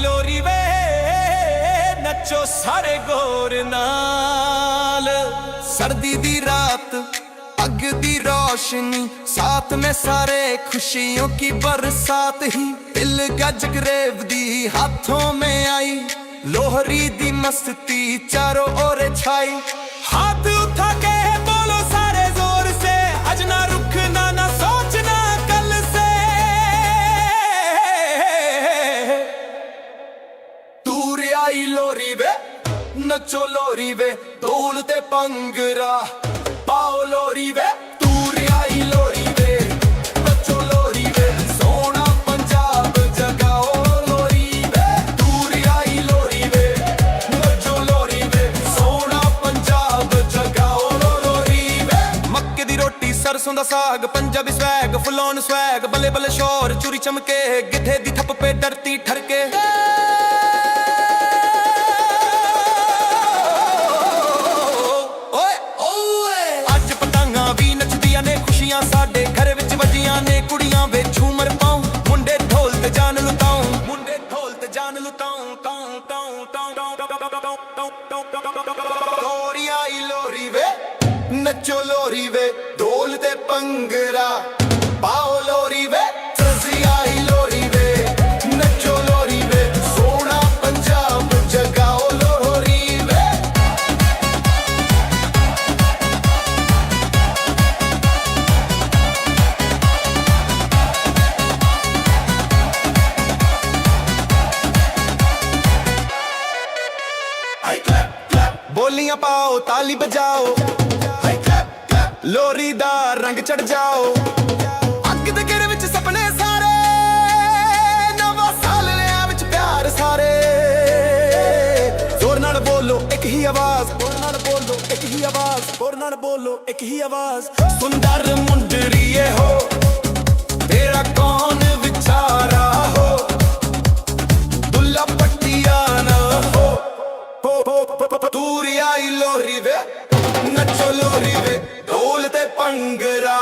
लोरी वे नचो सारे गोर नाल। सर्दी दी रात अग दी रोशनी साथ में सारे खुशियों की बरसात ही। दिल गज ग्रेव दी हाथों में आई लोहरी दी मस्ती चारों ओर छाई। हाथ उठा के बोलो सारे जोर से आज ना रुकना ना सोचना कल से। दूर आई लोरी वे नचो लोरी वे ढोल ते पंगरा पाओ लोरी वे। दूर आई लोरी वे नचो लोरी वे सोना पंजाब जगाओ लोरी वे। दूर आई लोरी वे नचो लोरी वे सोना पंजाब जगाओ लोरी वे। मक्के दी रोटी सरसों दा साग Punjabi swag full on swag बल्ले बल्ले शोर चूरी चमके गिद्धे दी थप पे डरती ठरके। साडे घर विच वजियां ने कुड़ियां वे झूमर पाऊं मुंडे ढोल ते जान लुटाऊं मुंडे ढोल ते जान लुटाऊं ताऊं ताऊं ताऊं। लोरी आई लोरी वे नचो लोरी वे ढोल ते पंगरा पाओ लोरी वे। सजी आई लोरी वे नचो लोरी वे सोना पंजाब जगाओ लोरी वे। बोलियां पाओ ताली बजाओ लोरी दा रंग चढ़ जाओ। अग दे घेरे विच सपने सारे नवा साल लिया विच प्यार सारे। जोर नाल बोलो एक ही आवाज जोर नाल बोलो एक ही आवाज जोर नाल बोलो एक ही आवाज। सुंदर मुंडरिए हो तेरा कौन विचारा हो दुल्ला पट्टिया ना हो। दूर आई लोरी वे नचो लोरी वे ढोल ते पंगरा